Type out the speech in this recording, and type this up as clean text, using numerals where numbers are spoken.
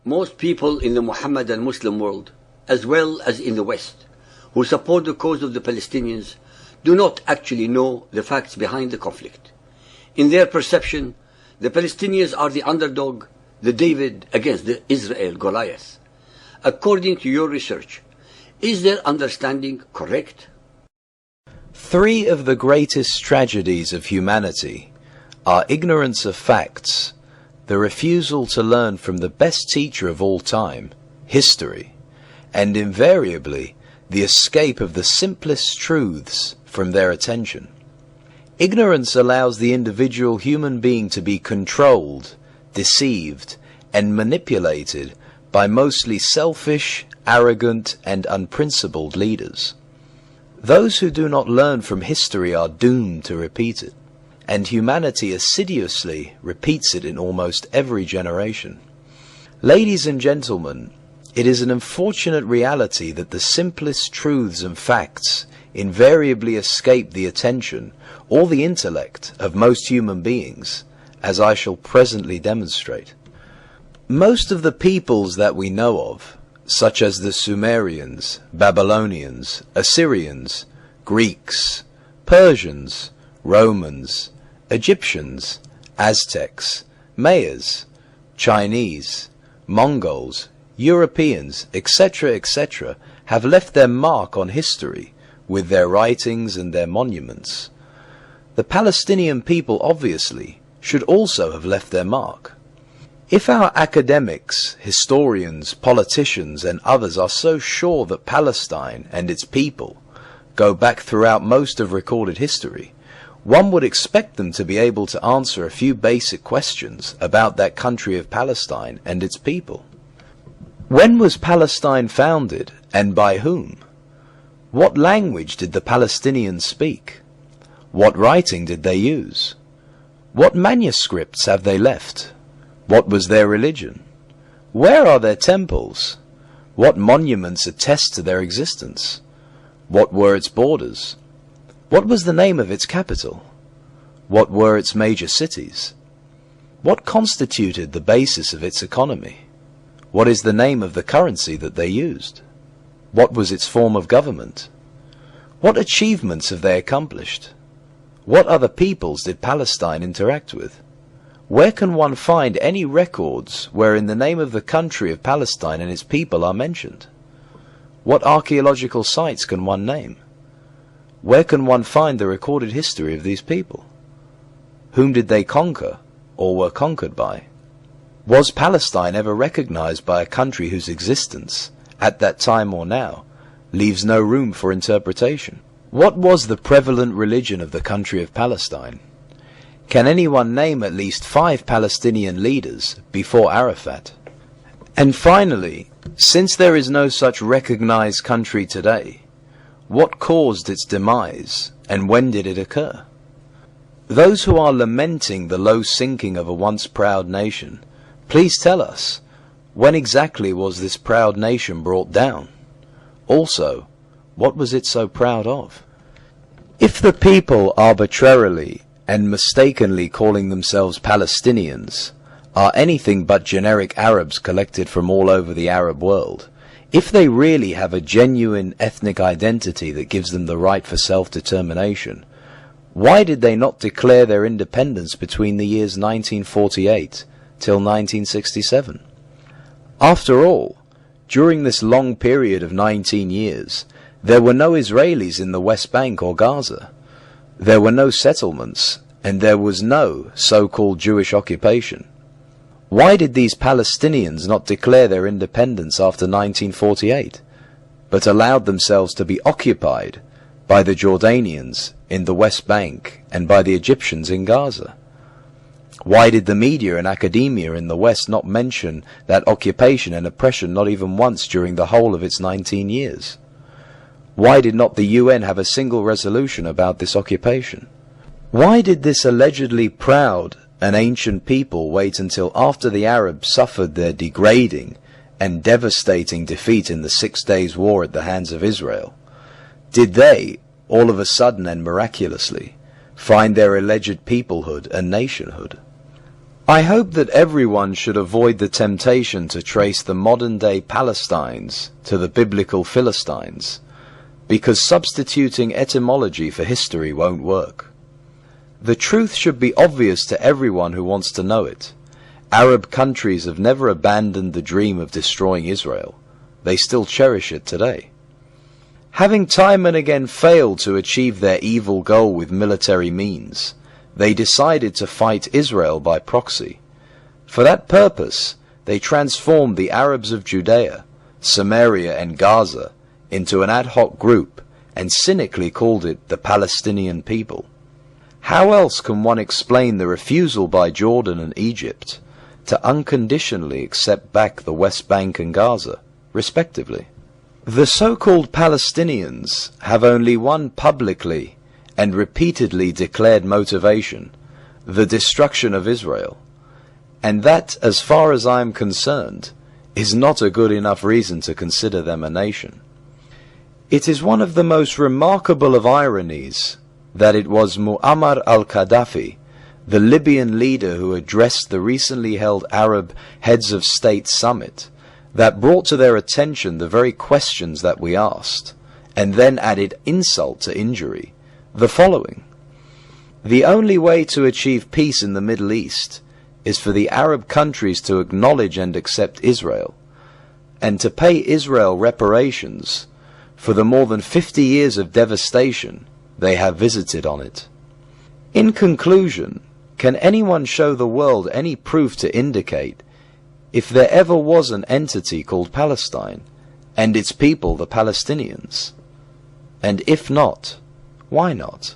Most people in the Mohammedan Muslim world, as well as in the West, who support the cause of the Palestinians, do not actually know the facts behind the conflict. In their perception, the Palestinians are the underdog, the David against the Israel Goliath. According to your research, is their understanding correct? Three of the greatest tragedies of humanity are ignorance of facts, the refusal to learn from the best teacher of all time, history, and invariably the escape of the simplest truths from their attention. Ignorance allows the individual human being to be controlled, deceived, and manipulated by mostly selfish, arrogant, and unprincipled leaders. Those who do not learn from history are doomed to repeat it, and humanity assiduously repeats it in almost every generation. Ladies and gentlemen, it is an unfortunate reality that the simplest truths and facts invariably escape the attention or the intellect of most human beings, as I shall presently demonstrate. Most of the peoples that we know of, such as the Sumerians, Babylonians, Assyrians, Greeks, Persians, Romans, Egyptians, Aztecs, Mayas, Chinese, Mongols, Europeans, etc., etc., have left their mark on history with their writings and their monuments. The Palestinian people obviously should also have left their mark. If our academics, historians, politicians, and others are so sure that Palestine and its people go back throughout most of recorded history, one would expect them to be able to answer a few basic questions about that country of Palestine and its people. When was Palestine founded, and by whom? What language did the Palestinians speak? What writing did they use? What manuscripts have they left? What was their religion? Where are their temples? What monuments attest to their existence? What were its borders? What was the name of its capital? What were its major cities? What constituted the basis of its economy? What is the name of the currency that they used? What was its form of government? What achievements have they accomplished? What other peoples did Palestine interact with? Where can one find any records wherein the name of the country of Palestine and its people are mentioned? What archaeological sites can one name? Where can one find the recorded history of these people? Whom did they conquer, or were conquered by? Was Palestine ever recognized by a country whose existence, at that time or now, leaves no room for interpretation? What was the prevalent religion of the country of Palestine? Can anyone name at least 5 Palestinian leaders before Arafat? And finally, since there is no such recognized country today, what caused its demise, and when did it occur? Those who are lamenting the low sinking of a once proud nation, please tell us, when exactly was this proud nation brought down? Also, what was it so proud of? If the people arbitrarily and mistakenly calling themselves Palestinians are anything but generic Arabs collected from all over the Arab world, if they really have a genuine ethnic identity that gives them the right for self-determination, why did they not declare their independence between the years 1948 till 1967? After all, during this long period of 19 years, there were no Israelis in the West Bank or Gaza. There were no settlements, and there was no so-called Jewish occupation. Why did these Palestinians not declare their independence after 1948, but allowed themselves to be occupied by the Jordanians in the West Bank and by the Egyptians in Gaza? Why did the media and academia in the West not mention that occupation and oppression not even once during the whole of its 19 years? Why did not the UN have a single resolution about this occupation? Why did this allegedly proud and ancient people wait until after the Arabs suffered their degrading and devastating defeat in the 6 Days' War at the hands of Israel? Did they, all of a sudden and miraculously, find their alleged peoplehood and nationhood? I hope that everyone should avoid the temptation to trace the modern-day Palestines to the biblical Philistines, because substituting etymology for history won't work. The truth should be obvious to everyone who wants to know it. Arab countries have never abandoned the dream of destroying Israel. They still cherish it today. Having time and again failed to achieve their evil goal with military means, they decided to fight Israel by proxy. For that purpose, they transformed the Arabs of Judea, Samaria and Gaza into an ad hoc group and cynically called it the Palestinian people. How else can one explain the refusal by Jordan and Egypt to unconditionally accept back the West Bank and Gaza, respectively? The so-called Palestinians have only one publicly and repeatedly declared motivation, the destruction of Israel, and that, as far as I am concerned, is not a good enough reason to consider them a nation. It is one of the most remarkable of ironies that it was Muammar al-Gaddafi, the Libyan leader who addressed the recently held Arab Heads of State Summit, that brought to their attention the very questions that we asked, and then added insult to injury, the following: the only way to achieve peace in the Middle East is for the Arab countries to acknowledge and accept Israel, and to pay Israel reparations for the more than 50 years of devastation they have visited on it. In conclusion, can anyone show the world any proof to indicate if there ever was an entity called Palestine, and its people the Palestinians? And if not, why not?